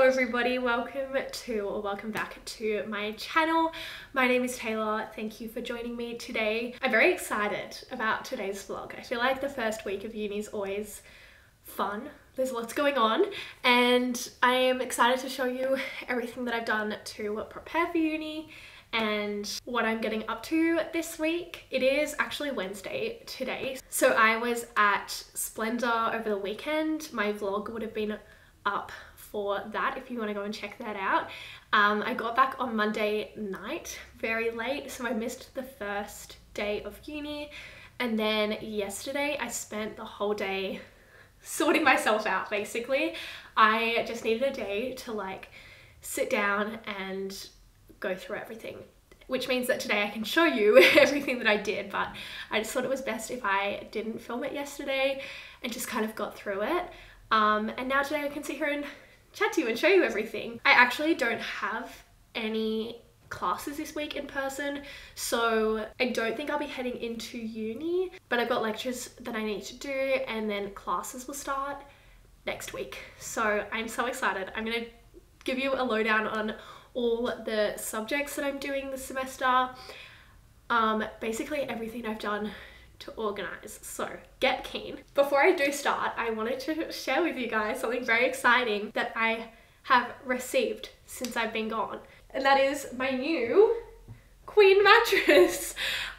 Everybody, welcome back to my channel. My name is Taylor. Thank you for joining me today. I'm very excited about today's vlog. I feel like the first week of uni is always fun. There's lots going on and I am excited to show you everything that I've done to prepare for uni and what I'm getting up to this week. It is actually Wednesday today. So I was at Splendor over the weekend. My vlog would have been up for that if you want to go and check that out. I got back on Monday night very late, so I missed the first day of uni, and then yesterday I spent the whole day sorting myself out basically. I just needed a day to like sit down and go through everything, which means that today I can show you everything that I did, but I just thought it was best if I didn't film it yesterday and just kind of got through it. And now today I can sit here and chat to you and show you everything. I actually don't have any classes this week in person, so I don't think I'll be heading into uni, but I've got lectures that I need to do and then classes will start next week. So I'm so excited. I'm gonna give you a lowdown on all the subjects that I'm doing this semester, basically everything I've done to organize, so get keen. Before I do start, I wanted to share with you guys something very exciting that I have received since I've been gone, and that is my new queen mattress.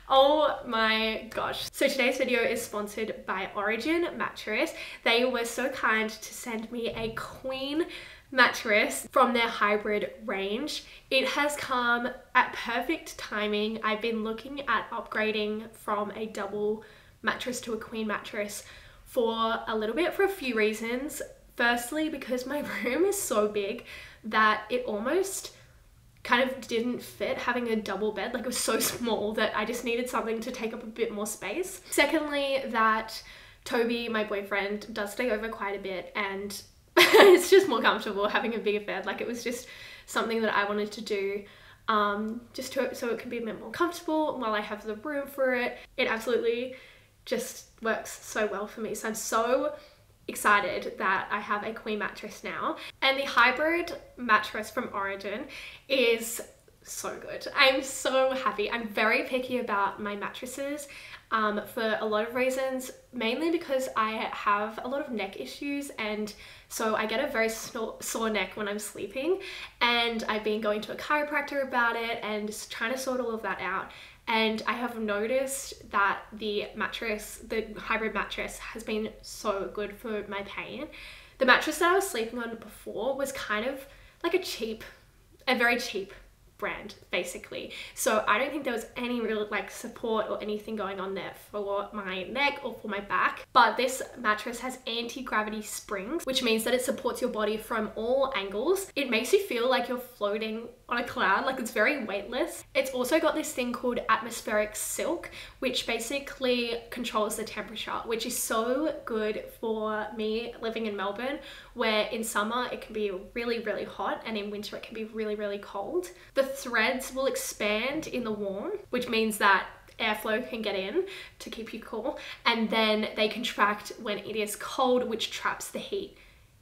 Oh my gosh. So today's video is sponsored by Origin Mattress. They were so kind to send me a queen mattress from their hybrid range. It has come at perfect timing. I've been looking at upgrading from a double mattress to a queen mattress for a little bit, for a few reasons. Firstly, because my room is so big that it almost kind of didn't fit having a double bed. Like, it was so small that I just needed something to take up a bit more space. Secondly, that Toby, my boyfriend, does stay over quite a bit, and it's just more comfortable having a bigger bed. Like, it was just something that I wanted to do so it can be a bit more comfortable while I have the room for it. It absolutely just works so well for me. So I'm so excited that I have a queen mattress now. And the hybrid mattress from Origin is so good. I'm so happy. I'm very picky about my mattresses for a lot of reasons, mainly because I have a lot of neck issues, and so I get a very sore neck when I'm sleeping, and I've been going to a chiropractor about it and just trying to sort all of that out. And I have noticed that the hybrid mattress has been so good for my pain. The mattress that I was sleeping on before was kind of like a very cheap brand basically, so I don't think there was any real like support or anything going on there for my neck or for my back. But this mattress has anti-gravity springs, which means that it supports your body from all angles. It makes you feel like you're floating on a cloud, like it's very weightless. It's also got this thing called atmospheric silk, which basically controls the temperature, which is so good for me living in Melbourne, where in summer it can be really, really hot and in winter it can be really, really cold. The threads will expand in the warm, which means that airflow can get in to keep you cool, and then they contract when it is cold, which traps the heat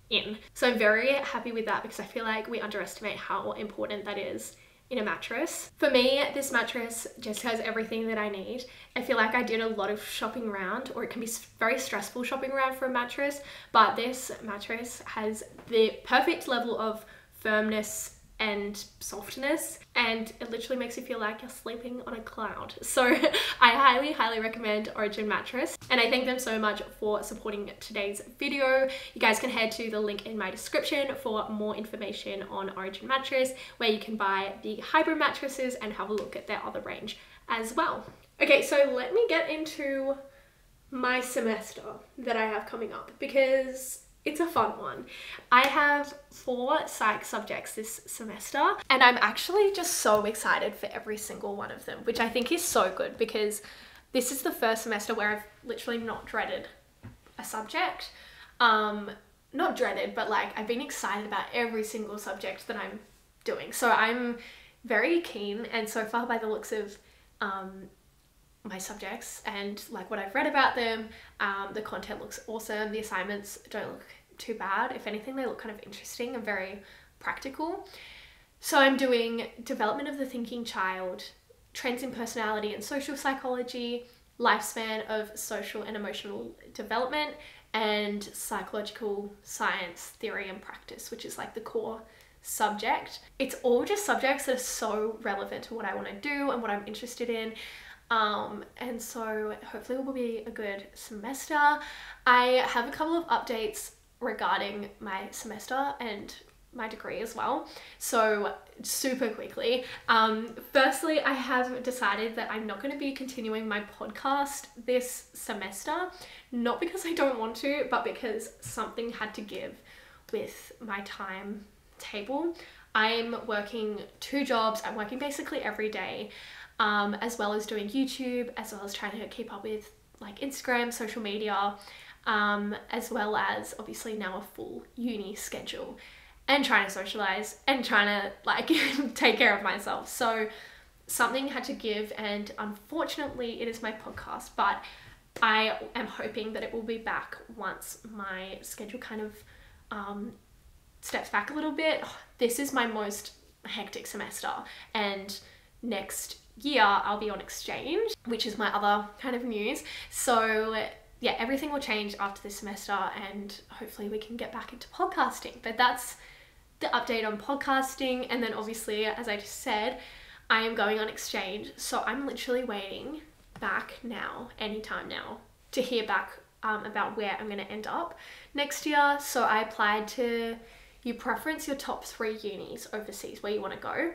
in. So I'm very happy with that because I feel like we underestimate how important that is in a mattress. For me, this mattress just has everything that I need. I feel like I did a lot of shopping around, or it can be very stressful shopping around for a mattress, but this mattress has the perfect level of firmness and softness, and it literally makes you feel like you're sleeping on a cloud. So I highly recommend Origin mattress, and I thank them so much for supporting today's video. You guys can head to the link in my description for more information on Origin mattress, where you can buy the hybrid mattresses and have a look at their other range as well. Okay, so let me get into my semester that I have coming up, because it's a fun one. I have 4 psych subjects this semester, and I'm actually just so excited for every single one of them, which I think is so good, because this is the first semester where I've literally not dreaded a subject. Not dreaded, but like I've been excited about every single subject that I'm doing. So I'm very keen, and so far by the looks of my subjects and like what I've read about them, the content looks awesome. The assignments don't look too bad. If anything, they look kind of interesting and very practical. So I'm doing development of the thinking child, trends in personality and social psychology, lifespan of social and emotional development, and psychological science, theory and practice, which is like the core subject. It's all just subjects that are so relevant to what I want to do and what I'm interested in. And so hopefully it will be a good semester. I have a couple of updates regarding my semester and my degree as well. So super quickly, firstly, I have decided that I'm not going to be continuing my podcast this semester, not because I don't want to, but because something had to give with my timetable. I'm working 2 jobs. I'm working basically every day. As well as doing YouTube, as well as trying to keep up with like Instagram, social media, as well as obviously now a full uni schedule, and trying to socialize and trying to like take care of myself. So something had to give, and unfortunately it is my podcast, but I am hoping that it will be back once my schedule kind of steps back a little bit. This is my most hectic semester, and next year I'll be on exchange, which is my other kind of news. So yeah, everything will change after this semester, and hopefully we can get back into podcasting. But that's the update on podcasting. And then obviously, as I just said, I am going on exchange, so I'm literally waiting back now, anytime now, to hear back about where I'm going to end up next year. So I applied to, you preference your top 3 unis overseas where you want to go.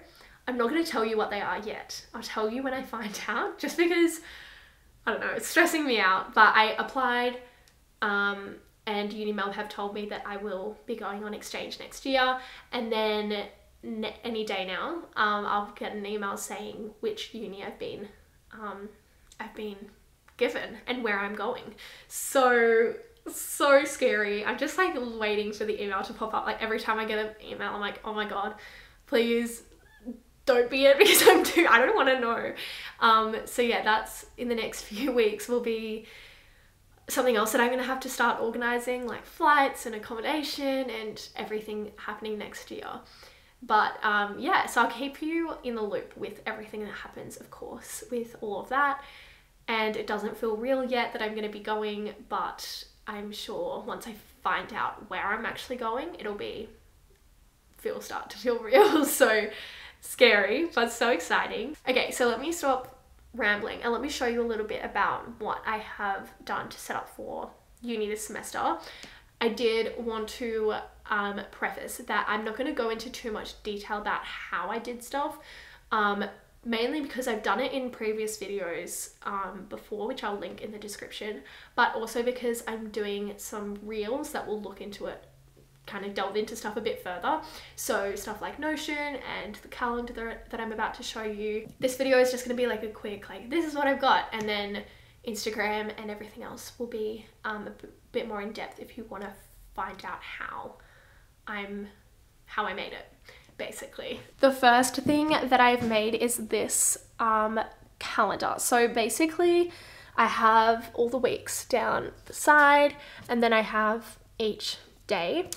I'm not going to tell you what they are yet. I'll tell you when I find out, just because, I don't know, it's stressing me out. But I applied, and unimelb have told me that I will be going on exchange next year. And then any day now, I'll get an email saying which uni I've been given and where I'm going. So scary. I'm just like waiting for the email to pop up. Like every time I get an email, I'm like, oh my God, please don't be it, because I don't want to know. So yeah, that's in the next few weeks will be something else that I'm going to have to start organizing, like flights and accommodation and everything happening next year. But yeah, so I'll keep you in the loop with everything that happens, of course, with all of that. And it doesn't feel real yet that I'm going to be going, but I'm sure once I find out where I'm actually going, it'll start to feel real. So scary, but so exciting. Okay, so let me stop rambling and let me show you a little bit about what I have done to set up for uni this semester. I did want to preface that I'm not going to go into too much detail about how I did stuff, mainly because I've done it in previous videos before, which I'll link in the description, but also because I'm doing some reels that will look into it, kind of delve into stuff a bit further. So stuff like Notion and the calendar that I'm about to show you. This video is just going to be like a quick, like, this is what I've got, and then Instagram and everything else will be a bit more in depth if you want to find out how I made it, basically. The first thing that I've made is this calendar. So basically I have all the weeks down the side, and then I have each day,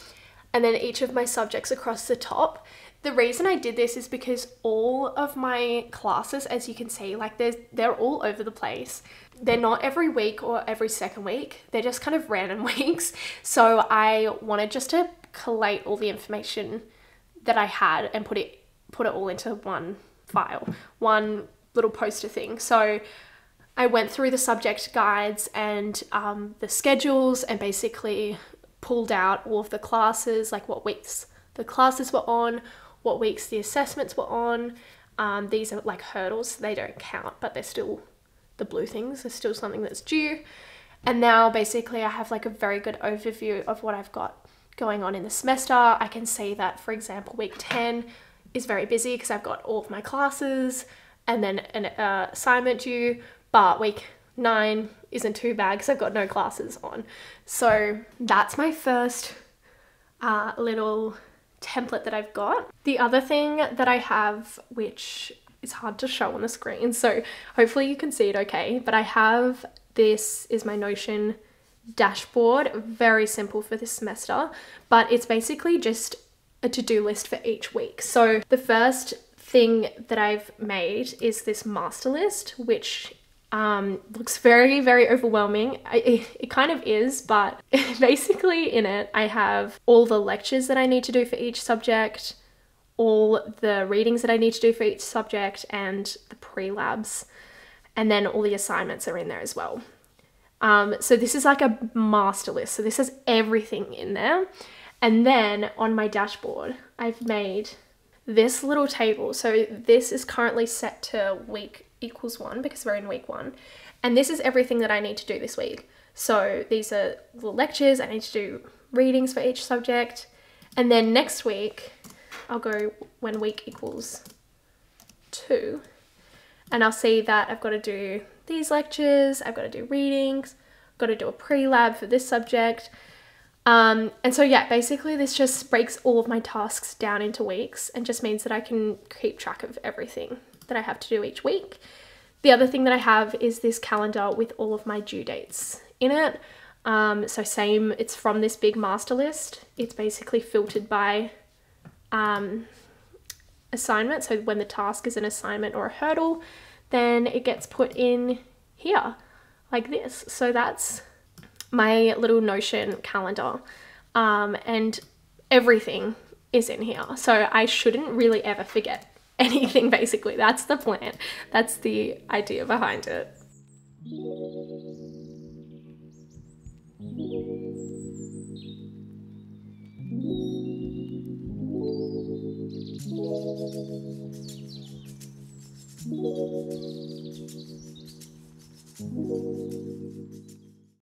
and then each of my subjects across the top. The reason I did this is because all of my classes, as you can see, like they're all over the place. They're not every week or every second week. They're just kind of random weeks. So I wanted just to collate all the information that I had and put it put it all into one file, one little poster thing. So I went through the subject guides and the schedules and basically pulled out all of the classes, like what weeks the classes were on, what weeks the assessments were on. These are like hurdles, so they don't count, but they're still the blue things. There's still something that's due. And now basically I have like a very good overview of what I've got going on in the semester. I can see that, for example, week 10 is very busy because I've got all of my classes and then an assignment due, but week 9 isn't too bad because I've got no classes on. So that's my first little template that I've got. The other thing that I have, which is hard to show on the screen, so hopefully you can see it okay, but I have, this is my Notion dashboard, very simple for this semester, but it's basically just a to-do list for each week. So the first thing that I've made is this master list, which looks very, very overwhelming. It kind of is, but basically in it, I have all the lectures that I need to do for each subject, all the readings that I need to do for each subject, and the pre-labs, and then all the assignments are in there as well. So this is like a master list. So this has everything in there. And then on my dashboard, I've made this little table. So this is currently set to week equals 1 because we're in week 1. And this is everything that I need to do this week. So these are the lectures. I need to do readings for each subject. And then next week, I'll go when week equals 2. And I'll see that I've got to do these lectures, I've got to do readings, I've got to do a pre-lab for this subject. And so yeah, basically this just breaks all of my tasks down into weeks and just means that I can keep track of everything that I have to do each week. The other thing that I have is this calendar with all of my due dates in it. So same, it's from this big master list. It's basically filtered by assignment. So when the task is an assignment or a hurdle, then it gets put in here like this. So that's my little Notion calendar, and everything is in here. So I shouldn't really ever forget anything, basically. That's the plan. That's the idea behind it.